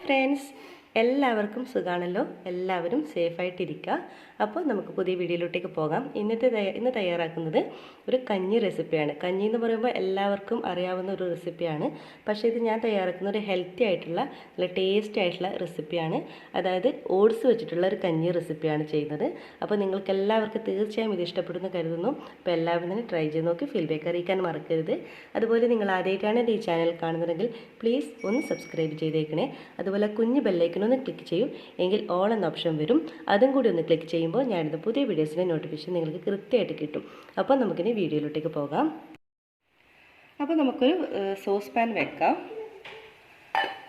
Friends, എല്ലാവർക്കും സുഖാണല്ലോ. എല്ലാവരും സേഫായിട്ടിരിക്കുക. അപ്പോൾ നമുക്ക് പുതിയ വീഡിയോയിലോട്ടേക്ക് പോകാം. ഇന്ന് തയ്യാറാക്കുന്നത് ഒരു കഞ്ഞി റെസിപ്പിയാണ്. കഞ്ഞി എന്ന് പറയുമ്പോൾ എല്ലാവർക്കും അറിയാവുന്ന ഒരു റെസിപ്പിയാണ്. പക്ഷേ ഇത് ഞാൻ തയ്യാറാക്കുന്ന ഒരു ഹെൽത്തി ആയിട്ടുള്ള നല്ല ടേസ്റ്റി ആയിട്ടുള്ള റെസിപ്പിയാണ്. അതായത് ഓട്സ് വെച്ചിട്ടുള്ള ഒരു കഞ്ഞി റെസിപ്പിയാണ് ചെയ്യുന്നത്. അപ്പോൾ നിങ്ങൾക്ക് എല്ലാവർക്കും തീർച്ചയായും ഇത് ഇഷ്ടപ്പെടുന്നു കരുതുന്നു. അപ്പോൾ എല്ലാവരും തന്നെ ട്രൈ ചെയ്ത് നോക്കി ഫീഡ്ബാക്ക് അറിയിക്കാൻ മറക്കരുത്. അതുപോലെ നിങ്ങൾ ആദ്യമായിട്ടാണ് എൻ്റെ ഈ ചാനൽ കാണുന്നതെങ്കിൽ പ്ലീസ് ഒന്ന് സബ്സ്ക്രൈബ് ചെയ്തേക്കണേ. അതുപോലെ കുഞ്ഞ് ബെല്ലൈക്കൺ ഒന്ന് ക്ലിക്ക് ചെയ്യും, എങ്കിൽ ഓൾ എന്ന ഓപ്ഷൻ വരും. അതും കൂടി ഒന്ന് ക്ലിക്ക് ചെയ്യുമ്പോൾ ഞാനിത് പുതിയ വീഡിയോസിൻ്റെ നോട്ടിഫിക്കേഷൻ നിങ്ങൾക്ക് കൃത്യമായിട്ട് കിട്ടും. അപ്പോൾ നമുക്കിനി വീഡിയോയിലോട്ടേക്ക് പോകാം. അപ്പോൾ നമുക്കൊരു സോസ് പാൻ വെക്കാം.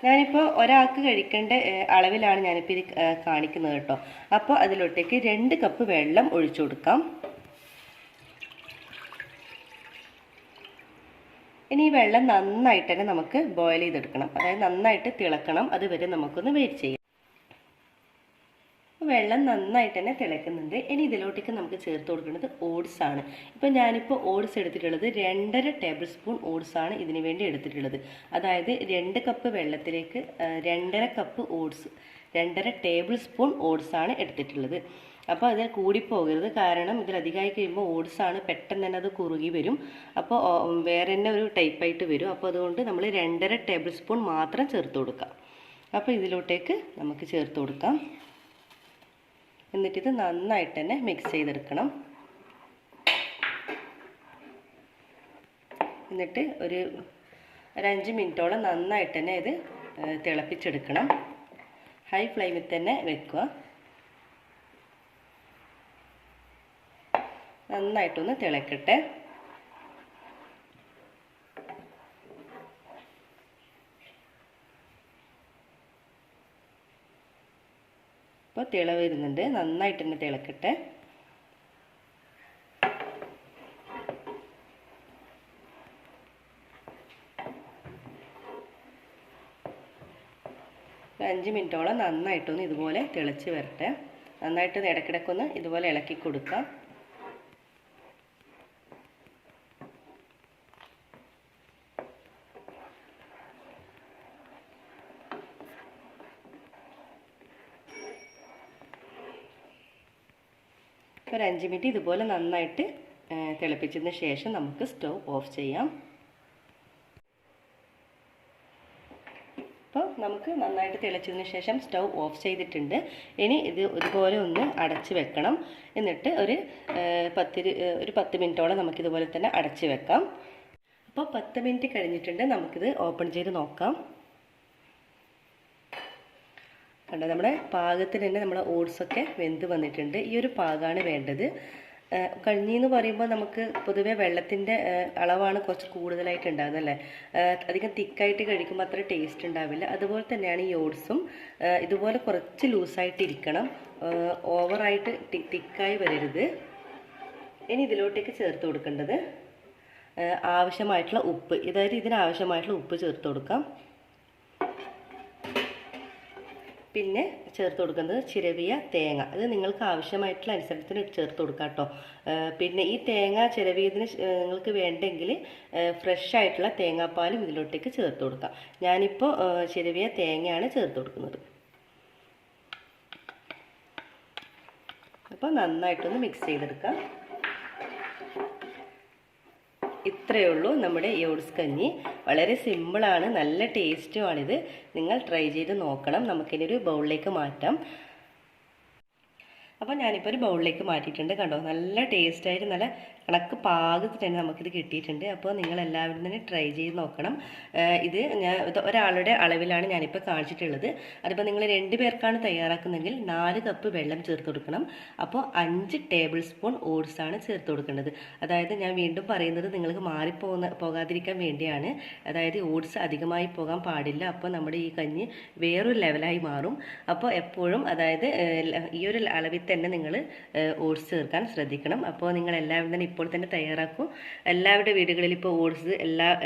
ഞാനിപ്പോൾ ഒരാൾക്ക് കഴിക്കേണ്ട അളവിലാണ് ഞാനിപ്പോൾ ഇത് കാണിക്കുന്നത് കേട്ടോ. അപ്പോൾ അതിലോട്ടേക്ക് 2 കപ്പ് വെള്ളം ഒഴിച്ചു കൊടുക്കാം. ഇനി ഈ വെള്ളം നന്നായിട്ട് തന്നെ നമുക്ക് ബോയിൽ ചെയ്തെടുക്കണം. അതായത് നന്നായിട്ട് തിളക്കണം. അതുവരെ നമുക്കൊന്ന് വെയിറ്റ് ചെയ്യാം. വെള്ളം നന്നായിട്ട് തന്നെ തിളക്കുന്നുണ്ട്. ഇനി ഇതിലോട്ടേക്ക് നമുക്ക് ചേർത്ത് കൊടുക്കുന്നത് ഓട്സ് ആണ്. ഇപ്പോൾ ഞാനിപ്പോൾ ഓട്സ് എടുത്തിട്ടുള്ളത് 2.5 ടേബിൾ സ്പൂൺ ഓട്സ് ആണ് ഇതിനു വേണ്ടി എടുത്തിട്ടുള്ളത്. അതായത് 2 കപ്പ് വെള്ളത്തിലേക്ക് 2.5 cup oats, 2.5 table spoon oats ആണ് എടുത്തിട്ടുള്ളത്. അപ്പോൾ അതിൽ കൂടിപ്പോകരുത്, കാരണം ഇതിലധികമായി കഴിയുമ്പോൾ ഓട്സാണ് പെട്ടെന്ന് തന്നെ അത് കുറുകി വരും. അപ്പോൾ വേറെ തന്നെ ഒരു ടൈപ്പായിട്ട് വരും. അപ്പോൾ അതുകൊണ്ട് നമ്മൾ 2.5 ടേബിൾ സ്പൂൺ മാത്രം ചേർത്ത് കൊടുക്കാം. അപ്പോൾ ഇതിലോട്ടേക്ക് നമുക്ക് ചേർത്ത് കൊടുക്കാം. എന്നിട്ടിത് നന്നായിട്ട് തന്നെ മിക്സ് ചെയ്തെടുക്കണം. എന്നിട്ട് ഒരു 5 മിനിറ്റോളം നന്നായിട്ട് തന്നെ ഇത് തിളപ്പിച്ചെടുക്കണം. ഹൈ ഫ്ലെയിമിൽ തന്നെ വെക്കുക. നന്നായിട്ടൊന്ന് തിളക്കട്ടെ. ഇപ്പോൾ തിള വരുന്നുണ്ട്. നന്നായിട്ട് തന്നെ തിളക്കട്ടെ. ഒരു 5 മിനിറ്റോളം നന്നായിട്ടൊന്ന് ഇതുപോലെ തിളച്ച് വരട്ടെ. നന്നായിട്ട് ഇടയ്ക്കിടയ്ക്കൊന്ന് ഇതുപോലെ ഇളക്കി കൊടുക്കാം. ഒരു 5 മിനിറ്റ് ഇതുപോലെ നന്നായിട്ട് തിളപ്പിച്ചതിന് ശേഷം നമുക്ക് സ്റ്റവ് ഓഫ് ചെയ്യാം. അപ്പോൾ നമുക്ക് നന്നായിട്ട് തിളച്ചതിന് ശേഷം സ്റ്റവ് ഓഫ് ചെയ്തിട്ടുണ്ട്. ഇനി ഇതുപോലെ ഒന്ന് അടച്ച് വെക്കണം. എന്നിട്ട് ഒരു 10 മിനിറ്റോളം നമുക്കിതുപോലെ തന്നെ അടച്ച് വെക്കാം. അപ്പോൾ 10 മിനിറ്റ് കഴിഞ്ഞിട്ടുണ്ട്. നമുക്കിത് ഓപ്പൺ ചെയ്ത് നോക്കാം. കണ്ടോ, നമ്മുടെ പാകത്തിന് തന്നെ നമ്മുടെ ഓട്സൊക്കെ വെന്ത് വന്നിട്ടുണ്ട്. ഈ ഒരു പാകമാണ് വേണ്ടത്. കഞ്ഞി എന്ന് പറയുമ്പോൾ നമുക്ക് പൊതുവെ വെള്ളത്തിൻ്റെ അളവാണ് കുറച്ച് കൂടുതലായിട്ട് ഉണ്ടാകുന്നത് അല്ലേ. അധികം തിക്കായിട്ട് കഴിക്കുമ്പോൾ അത്ര ടേസ്റ്റ് ഉണ്ടാവില്ല. അതുപോലെ തന്നെയാണ് ഈ ഓട്സും. ഇതുപോലെ കുറച്ച് ലൂസായിട്ടിരിക്കണം, ഓവറായിട്ട് തിക്കായി വരരുത്. ഇനി ഇതിലോട്ടേക്ക് ചേർത്ത് കൊടുക്കേണ്ടത് ആവശ്യമായിട്ടുള്ള ഉപ്പ്, അതായത് ഇതിനാവശ്യമായിട്ടുള്ള ഉപ്പ് ചേർത്ത് കൊടുക്കാം. പിന്നെ ചേർത്ത് കൊടുക്കുന്നത് ചിരവിയ തേങ്ങ. അത് നിങ്ങൾക്ക് ആവശ്യമായിട്ടുള്ള അനുസരണത്തിന് ചേർത്ത് കൊടുക്കാം കേട്ടോ. പിന്നെ ഈ തേങ്ങ ചിരവിയതിന് നിങ്ങൾക്ക് വേണ്ടെങ്കിൽ ഫ്രഷ് ആയിട്ടുള്ള തേങ്ങാപ്പാലും ഇതിലോട്ടേക്ക് ചേർത്ത് കൊടുക്കാം. ഞാനിപ്പോൾ ചിരവിയ തേങ്ങയാണ് ചേർത്ത് കൊടുക്കുന്നത്. അപ്പോൾ നന്നായിട്ടൊന്ന് മിക്സ് ചെയ്തെടുക്കാം. ഇത്രയേ ഉള്ളൂ നമ്മുടെ ഈ ഓട്സ് കഞ്ഞി. വളരെ സിമ്പിളാണ്, നല്ല ടേസ്റ്റുമാണിത്. നിങ്ങൾ ട്രൈ ചെയ്ത് നോക്കണം. നമുക്കിനി ഒരു ബൗളിലേക്ക് മാറ്റാം. അപ്പോൾ ഞാനിപ്പോൾ ഒരു ബൗളിലേക്ക് മാറ്റിയിട്ടുണ്ട്. കണ്ടോ, നല്ല ടേസ്റ്റായിട്ട് നല്ല കണക്ക് പാകത്തിൽ തന്നെ നമുക്കിത് കിട്ടിയിട്ടുണ്ട്. അപ്പോൾ നിങ്ങൾ എല്ലാവരും തന്നെ ട്രൈ ചെയ്ത് നോക്കണം. ഇത് ഒരാളുടെ അളവിലാണ് ഞാനിപ്പോൾ കാണിച്ചിട്ടുള്ളത്. അതിപ്പോൾ നിങ്ങൾ 2 പേർക്കാണ് തയ്യാറാക്കുന്നതെങ്കിൽ 4 കപ്പ് വെള്ളം ചേർത്ത് കൊടുക്കണം. അപ്പോൾ 5 ടേബിൾ സ്പൂൺ ഓട്സാണ് ചേർത്ത് കൊടുക്കേണ്ടത്. അതായത് ഞാൻ വീണ്ടും പറയുന്നത് നിങ്ങൾക്ക് പോകാതിരിക്കാൻ വേണ്ടിയാണ്. അതായത് ഓട്സ് അധികമായി പോകാൻ പാടില്ല. അപ്പോൾ നമ്മുടെ ഈ കഞ്ഞി വേറൊരു ലെവലായി മാറും. അപ്പോൾ എപ്പോഴും അതായത് ഈ ഒരു അളവിൽ തന്നെ നിങ്ങൾ ഓട്സ് ചേർക്കാൻ ശ്രദ്ധിക്കണം. അപ്പോൾ നിങ്ങൾ എല്ലാവരും തന്നെ ഇപ്പോൾ തന്നെ തയ്യാറാക്കും. എല്ലാവരുടെ വീടുകളിൽ ഇപ്പോൾ ഓട്സ്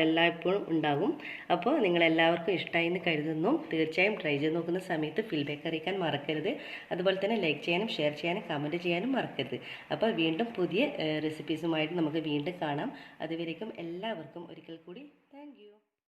എല്ലായ്പ്പോഴും ഉണ്ടാകും. അപ്പോൾ നിങ്ങൾ എല്ലാവർക്കും ഇഷ്ടമായി എന്ന് കരുതുന്നു. തീർച്ചയായും ട്രൈ ചെയ്ത് നോക്കുന്ന സമയത്ത് ഫീഡ്ബാക്ക് അറിയിക്കാൻ മറക്കരുത്. അതുപോലെ തന്നെ ലൈക്ക് ചെയ്യാനും ഷെയർ ചെയ്യാനും കമൻറ്റ് ചെയ്യാനും മറക്കരുത്. അപ്പോൾ വീണ്ടും പുതിയ റെസിപ്പീസുമായിട്ട് നമുക്ക് വീണ്ടും കാണാം. അതുവരേക്കും എല്ലാവർക്കും ഒരിക്കൽ കൂടി